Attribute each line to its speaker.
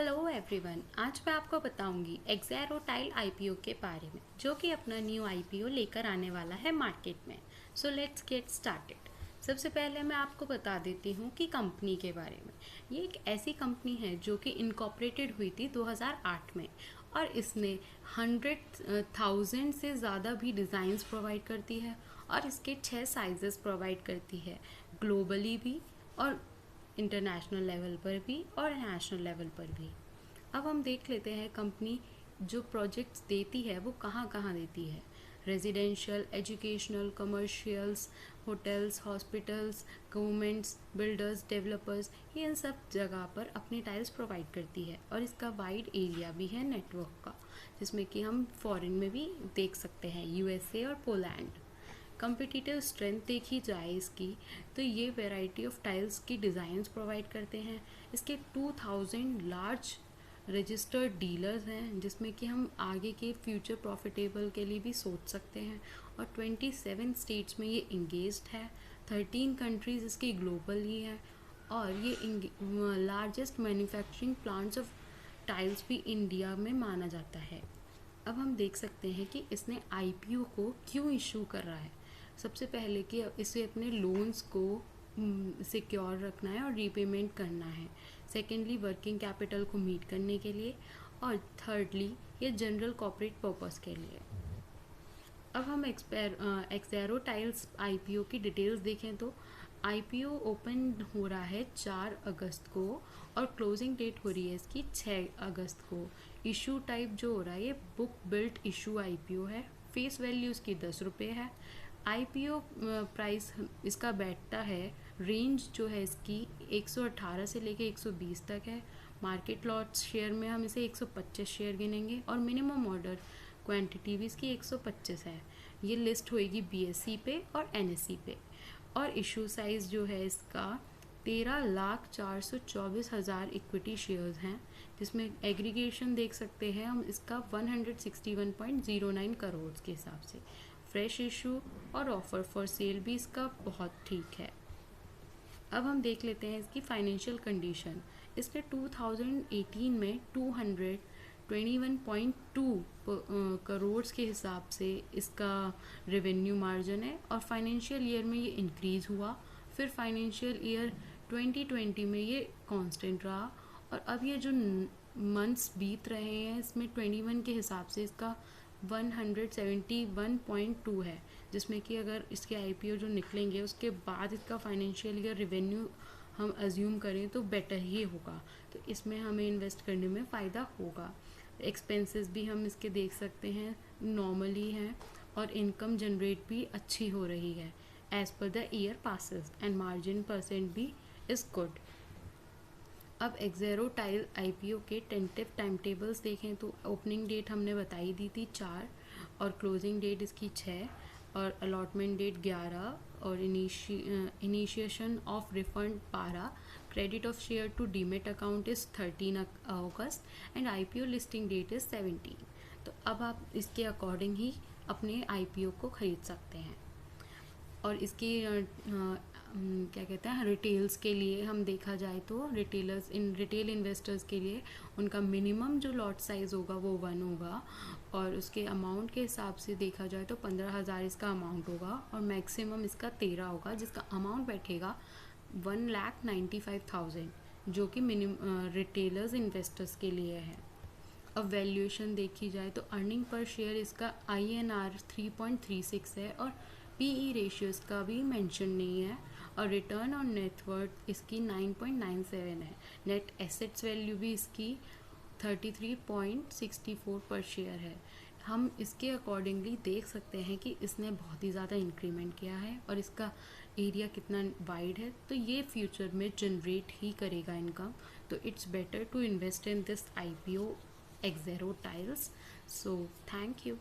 Speaker 1: Hello everyone, आज मैं आपको बताऊंगी एक्सेरो टाइल आईपीओ के बारे में, जो कि अपना न्यू आईपीओ लेकर आने वाला है मार्केट में। So let's get started. सबसे पहले मैं आपको बता देती हूँ कि कंपनी के बारे में। ये एक ऐसी कंपनी है जो कि इनकॉर्पोरेटेड हुई थी 2008 में, और इसने 100,000 से ज़्यादा भी डिज़ाइंस प्रोवाइड करती है, और इसके 6 साइजेस प्रोवाइड करती है, ग्लोबली भी और इंटरनेशनल लेवल पर भी और नेशनल लेवल पर भी। अब हम देख लेते हैं कंपनी जो प्रोजेक्ट्स देती है वो कहाँ कहाँ देती है। Residential, educational, commercials, hotels, hospitals, governments, builders, developers, ये इन सब जगह पर अपनी टाइल्स प्रोवाइड करती है। और इसका वाइड एरिया भी है नेटवर्क का, जिसमें कि हम फॉरेन में भी देख सकते हैं, यूएसए और पोलैंड। कम्पिटिटिव स्ट्रेंथ देखी जाए इसकी, तो ये वैरायटी ऑफ टाइल्स की डिज़ाइंस प्रोवाइड करते हैं। इसके 2000 लार्ज रजिस्टर्ड डीलर्स हैं, जिसमें कि हम आगे के फ्यूचर प्रॉफिटेबल के लिए भी सोच सकते हैं। और 27 स्टेट्स में ये इंगेज्ड है। 13 कंट्रीज़ इसकी ग्लोबल ही है। और ये largest manufacturing plants of tiles भी इंडिया में माना जाता है। अब हम देख सकते हैं कि इसने आईपीओ को क्यों इशू कर रहा है। सबसे पहले कि इसे अपने लोन्स को सिक्योर रखना है और रीपेमेंट करना है। सेकेंडली, वर्किंग कैपिटल को मीट करने के लिए। और थर्डली, ये जनरल कॉर्पोरेट पर्पस के लिए। अब हम एक्सेरो टाइल्स आईपीओ की डिटेल्स देखें तो आईपीओ ओपन हो रहा है 4 अगस्त को, और क्लोजिंग डेट हो रही है इसकी 6 अगस्त को। इशू टाइप जो हो रहा है ये बुक बिल्ट इशू आईपीओ है। फेस वैल्यू इसकी 10 रुपये है। आईपीओ प्राइस इसका बैठता है, रेंज जो है इसकी 118 से लेके 120 तक है। मार्केट लॉट शेयर में हम इसे 125 शेयर गिनेंगे, और मिनिमम ऑर्डर क्वांटिटी भी इसकी 125 है। ये लिस्ट होएगी बीएसई पे और एनएसई पे। और इशू साइज़ जो है इसका 13,424,000 इक्विटी शेयर्स हैं, जिसमें एग्रीगेशन देख सकते हैं हम इसका 161.09 करोड़ के हिसाब से। फ्रेश इशू और ऑफर फॉर सेल भी इसका बहुत ठीक है। अब हम देख लेते हैं इसकी फाइनेंशियल कंडीशन। इसने 2018 में 221.2 करोड़ के हिसाब से इसका रेवेन्यू मार्जिन है, और फाइनेंशियल ईयर में ये इंक्रीज़ हुआ। फिर फाइनेंशियल ईयर 2020 में ये कांस्टेंट रहा, और अब ये जो मंथ्स बीत रहे हैं इसमें 21 के हिसाब से इसका 171.2 है, जिसमें कि अगर इसके आईपीओ जो निकलेंगे उसके बाद इसका फाइनेंशियल ईयर रेवेन्यू हम अज्यूम करें तो बेटर ही होगा, तो इसमें हमें इन्वेस्ट करने में फ़ायदा होगा। एक्सपेंसेस भी हम इसके देख सकते हैं नॉर्मली हैं, और इनकम जनरेट भी अच्छी हो रही है as per the year passes, and margin percent भी इज़ गुड। अब एक्सेरो टाइल आईपीओ के टेंटेटिव टाइम टेबल्स देखें तो ओपनिंग डेट हमने बताई दी थी 4, और क्लोजिंग डेट इसकी 6, और अलॉटमेंट डेट 11, और initiation of refund 12, credit of share to demat account is 13 August, and IPO listing date is 17। तो अब आप इसके अकॉर्डिंग ही अपने आईपीओ को ख़रीद सकते हैं। और इसकी क्या कहते हैं, रिटेल्स के लिए हम देखा जाए तो रिटेल इन्वेस्टर्स के लिए उनका मिनिमम जो लॉट साइज़ होगा वो 1 होगा, और उसके अमाउंट के हिसाब से देखा जाए तो 15,000 इसका अमाउंट होगा, और मैक्सिमम इसका 13 होगा, जिसका अमाउंट बैठेगा 1,95,000, जो कि रिटेलर्स इन्वेस्टर्स के लिए है। अब वैल्यूएशन देखी जाए तो अर्निंग पर शेयर इसका INR 3.36 है, और PE रेशियो इसका भी मेंशन नहीं है, और रिटर्न ऑन नेटवर्थ इसकी 9.97 है। नेट एसेट्स वैल्यू भी इसकी 33.64 पर शेयर है। हम इसके अकॉर्डिंगली देख सकते हैं कि इसने बहुत ही ज़्यादा इंक्रीमेंट किया है, और इसका एरिया कितना वाइड है, तो ये फ्यूचर में जनरेट ही करेगा इनकम। तो it's better to invest in this IPO Exxaro tiles. So thank you.